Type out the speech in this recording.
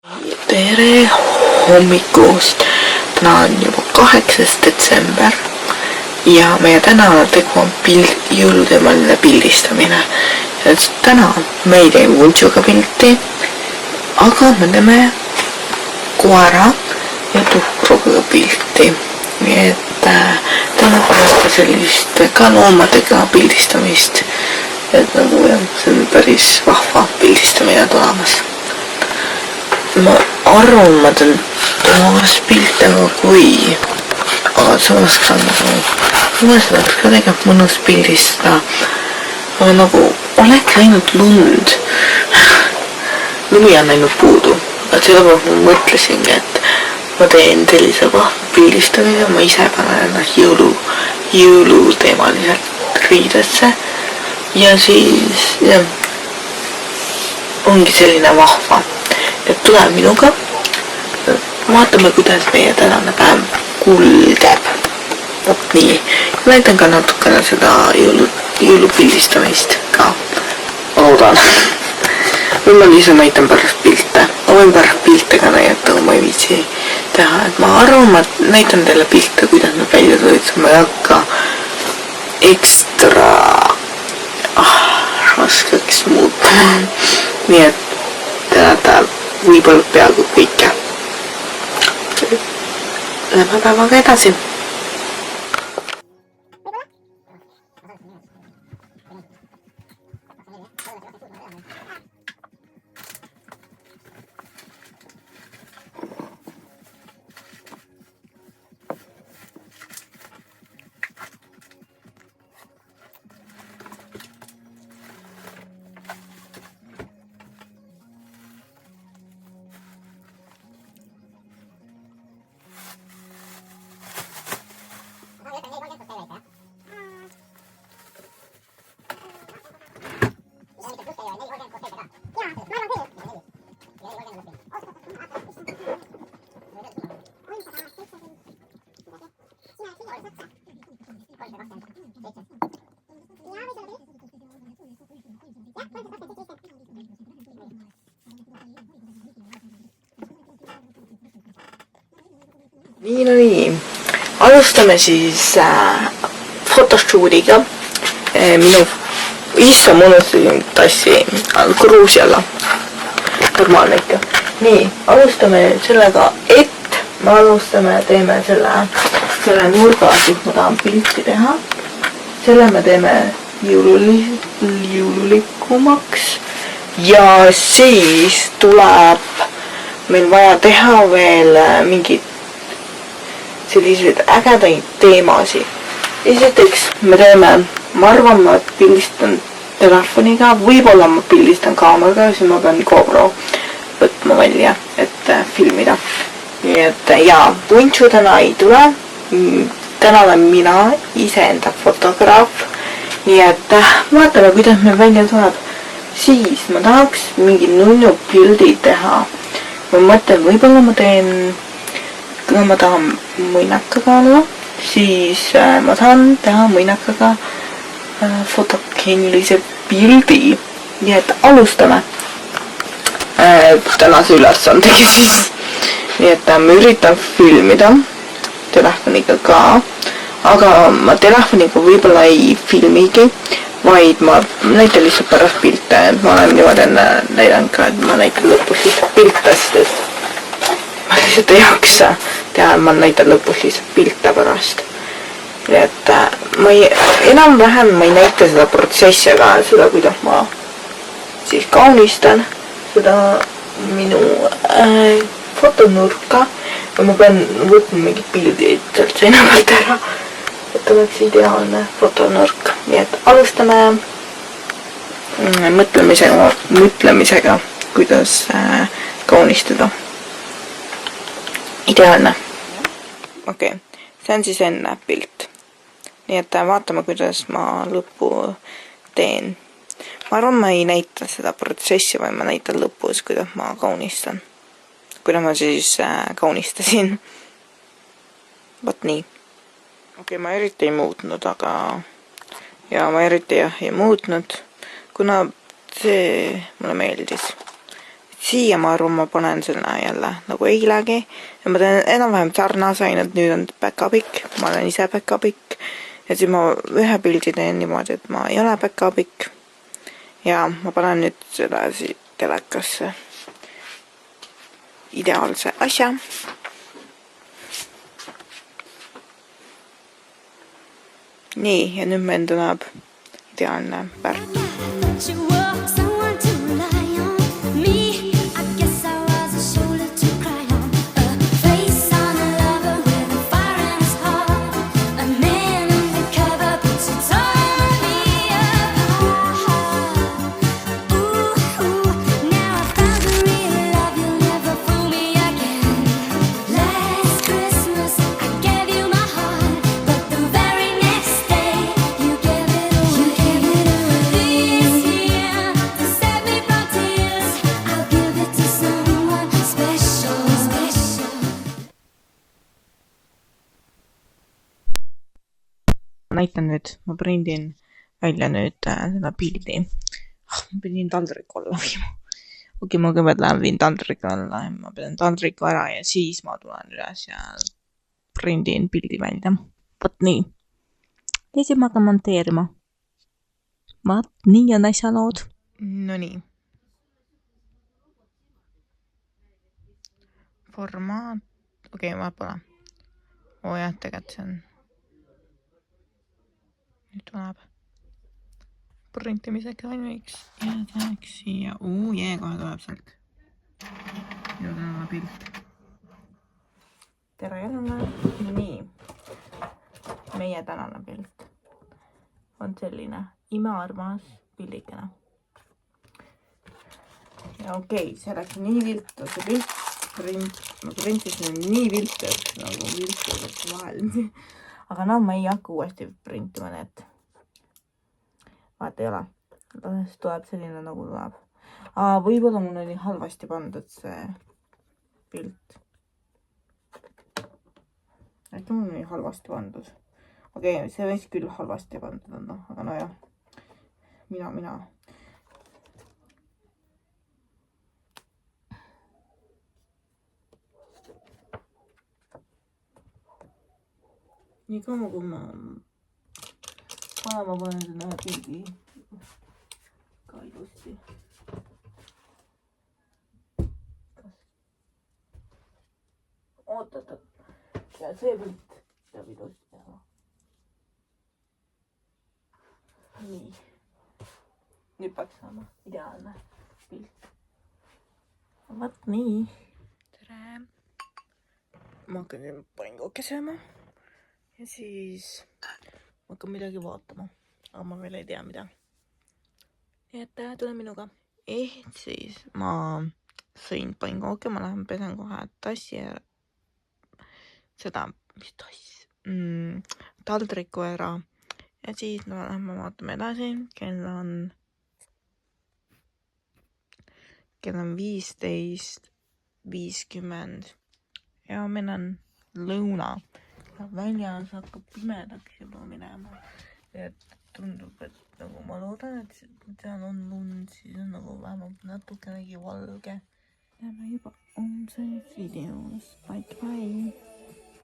Tere hommikust! Täna on juba 8. detsember ja meie tänane tegu on jõuluteemaline pildistamine. Ja täna me ei tee vuntsuga pilti, aga me teeme koera ja tuhkruga pilti. Nii et täna pärast sellist ka loomadega pildistamist. Et nagu jah, see on päris vahva pildistamine tulemas. Ma arvan, ma teen temast pilte aga kui, aga samas ka nagu, mõnes oleks ka tegelikult mõnus pildistada, aga nagu oleks läinud lund. Lumi on läinud puudu, aga sellepärast ma mõtlesingi, et ma teen sellise vahva pildistamise, ma ise panen ennast jõuluteemaliselt riidesse ja siis jah, ongi selline vahva. Et tule minuga, vaatame, kuidas meie tänane päev kulgeb. Vot nii. Näitan ka natukene seda jõulupildistamist ka. Ma loodan. Või ma lihtsalt näitan pärast pilte. Ma võin pärast pilte ka näidata, kui ma ei viitsi teha. Et ma arvan, ma näitan teile pilte, kuidas me välja tulid. Ma ei hakka ekstra raskeks muutma. Nii et teada võib-olla peaaegu kõike. Lähme päevaga edasi. Nii. Alustame siis fotoshoot'iga. Issa ma unustasin tassi kruusi alla. Normaalne ikka. Nii, alustame sellega, et teeme selle nurga, kus ma tahan pilti teha. Selle me teeme jõululikumaks. Ja siis tuleb meil vaja teha veel mingid selliseid ägedaid teemasid. Esiteks me teeme, ma arvan, ma pildistan telefoniga, võib-olla ma pildistan kaameraga, siis ma pean GoPro võtma välja, et filmida. Nii et ja vuntsu täna ei tule. Täna olen mina iseenda fotograaf. Nii et vaatame, kuidas meil välja tuleb. Siis ma tahaks mingi nunnu pildi teha. Ma mõtlen, võib-olla ma teen, kui ma tahan muinakaga olla, siis ma tahan teha muinakaga fotogeenilise pildi. Nii et alustame tänase ülesandega siis. Nii et ma üritan filmida telefoniga ka, aga ma telefoniga võib-olla ei filmigi, vaid ma näitan lihtsalt pärast pilte. Ma olen niimoodi enne näidanud ka, et ma näitan lõpus lihtsalt pilte, sest ma lihtsalt ei jaksa teha, ma näitan lõpus lihtsalt pilte pärast. Nii et enam-vähem ma ei näita seda protsessi, aga seda, kuidas ma siis kaunistan seda minu fotonurka. Ja ma pean võtma mingid pildid sealt seina pealt ära, et oleks ideaalne fotonurk. Nii et alustame mõtlemisega, kuidas kaunistada. Ideaalne. Okei, see on siis enne pilt. Nii et vaatame, kuidas ma lõppu teen. Ma arvan, ma ei näita seda protsessi, vaid ma näitan lõpus, kuidas ma kaunistan. Kuidas ma siis kaunistasin. Vot nii. Okei, ma eriti ei muutnud, aga ja ma eriti ei muutnud, kuna see mulle meeldis. siia ma arvan, ma panen sinna jälle nagu eilegi ja ma teen enam-vähem sarnase, ainult nüüd on päkapikk, ma olen ise päkapikk ja siis ma ühe pildi teen niimoodi, et ma ei ole päkapikk ja ma panen nüüd seda telekasse ideaalse asja. Nii, ja nüüd meil tuleb ideaalne värk. Näitan nüüd, ma prindin välja nüüd seda pildi. Ma pidin taldriku alla viima. Okei, ma kõigepealt lähen viin taldriku alla ja ma pean taldriku ära ja siis ma tulen üles ja prindin pildi välja. Võt nii. Ja siis ma hakkan monteerima. Võt nii on asja lood. No nii. Formaat. Okei, ma pole. Jah, tegelikult see on. Nüüd tuleb printimise ekraaniks ja tehaks siia. Kohe tuleb sealt. Ja tänane pilt. Tere jälle. Nii. Meie tänane pilt on selline imearmas pildikene. Ja see läks nii viltu, see pilt. Ma printisin nii viltu, et nagu viltu võtta vahel. Aga no, ma ei hakka uuesti printima need. Vaata ei ole. Siis tuleb selline nagu tuleb. Võib-olla mul oli halvasti pandud see pilt. Äkki mul oli halvasti pandud. See võis küll halvasti pandud on, aga no jah. Mina. Nii kaua kui ma panen sinna ühe pildi ka ilusti. Oot. Ja see pilt peab ilusti teha. Nii. Nüüd peaks saama ideaalne pilt. Võt nii. Tere. Ma hakkan siin pangoke sööma. Ja siis ma hakkan midagi vaatama, aga ma veel ei tea mida. Nii et tule minuga. Siis ma sõin pangooke, ma lähen pesen kohe tassi ja seda, mis tass? Taldriku ära. Ja siis no lähme vaatame edasi. Kell on 15:50 ja meil on lõuna. Väljas hakkab pimedaks juba minema. Et tundub, et nagu ma loodan, et seal on lund, siis on nagu vähemalt natukenegi valge. Näeme juba homses videos. Bye.